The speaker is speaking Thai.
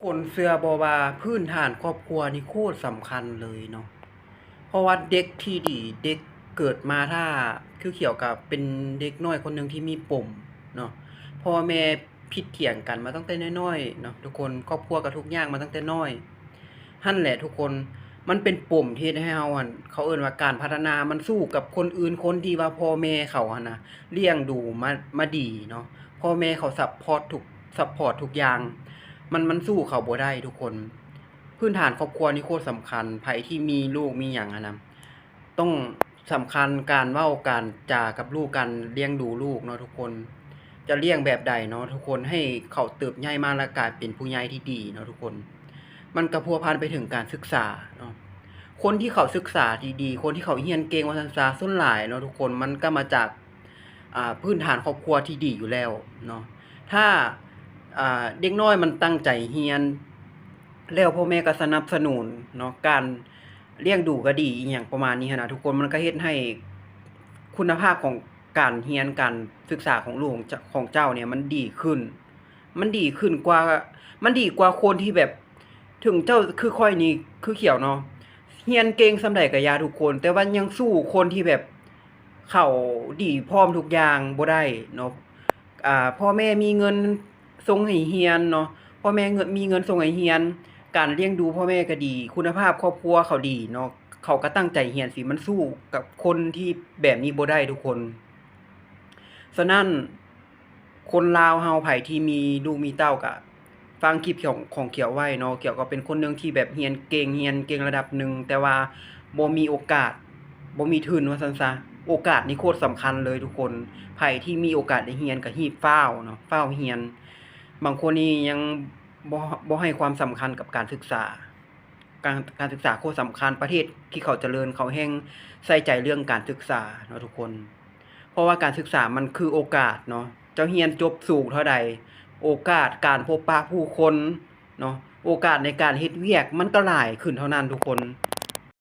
คนเชื่อบ่ว่าพื้นฐานครอบครัวนี่โคตรสำคัญเลยเนาะเพราะว่าเด็กที่ดีเด็กเกิดมาถ้าคือเกี่ยวกับเป็นเด็กน้อยคนหนึ่งที่มีปมเนาะพ่อแม่ผิดเถียงกันมาตั้งแต่น้อยๆเนาะทุกคนครอบครัวก็ทุกข์ยากมาตั้งแต่น้อยหั่นแหละทุกคนมันเป็นปมที่เฮ็ดให้เราเขาเอิ้นว่าการพัฒนามันสู้กับคนอื่นคนที่ว่าพ่อแม่เขาน่ะเลี้ยงดูมาดีเนาะพ่อแม่เขาซัปพอร์ตทุกอย่างมันสู้เขาบ่ได้ทุกคนพื้นฐานครอบครัวนี่โคตรสำคัญไผที่มีลูกมีหยังนะต้องสำคัญการเว้าการจากับลูกการเลี้ยงดูลูกเนาะทุกคนจะเลี้ยงแบบใดเนาะทุกคนให้เขาเติบใหญ่มาแล้วกลายเป็นผู้ใหญ่ที่ดีเนาะทุกคนมันก็พัวพันไปถึงการศึกษาเนาะคนที่เขาศึกษาดีๆคนที่เขาเรียนเก่งว่าซั่นซะส่วนหลายเนาะทุกคนมันก็มาจากพื้นฐานครอบครัวที่ดีอยู่แล้วเนาะถ้าเด็กน้อยมันตั้งใจเรียนแล้วพ่อแม่ก็สนับสนุนเนาะการเลี้ยงดูก็ดีอิหยังประมาณนี้หั้นน่ะทุกคนมันก็เฮ็ดให้คุณภาพของการเรียนการศึกษาของลูกของเจ้าเนี่ยมันดีขึ้นมันดีขึ้นกว่ามันดีกว่าคนที่แบบถึงเจ้าคือข้อยนี่คือเขียวเนาะเรียนเก่งส่ำใดก็ยาทุกคนแต่ว่ายังสู้คนที่แบบเขาดีพร้อมทุกอย่างบ่ได้เนาะพ่อแม่มีเงินส่งให้เรียนเนาะพ่อแม่มีเงินส่งให้เรียนการเลี้ยงดูพ่อแม่ก็ดีคุณภาพครอบครัวเขาดีเนาะเขาก็ตั้งใจเรียนสิมันสู้กับคนที่แบบนี้บ่ได้ทุกคนฉะนั้นคนลาวเฮาไผที่มีลูกมีเต้าก็ฟังคลิปของเขียวไว้เนาะเขียวก็เป็นคนหนึ่งที่แบบเรียนเก่งระดับหนึ่งแต่ว่าบ่มีโอกาสบ่มีทุนว่าซั่นซะโอกาสนี่โคตรสำคัญเลยทุกคนไผที่มีโอกาสได้เรียนก็รีบฟ้าวเนาะฟ้าวเรียนบางคนนี่ยังบ่ให้ความสำคัญกับการศึกษาการศึกษาโคตรสำคัญประเทศที่เขาเจริญเขาแฮ่งใส่ใจเรื่องการศึกษาเนาะทุกคนเพราะว่าการศึกษามันคือโอกาสเนาะเจ้าเรียนจบสูงเท่าใดโอกาสการพบปะผู้คนเนาะโอกาสในการเฮ็ดเวียกมันก็หลายขึ้นเท่านั้นทุกคน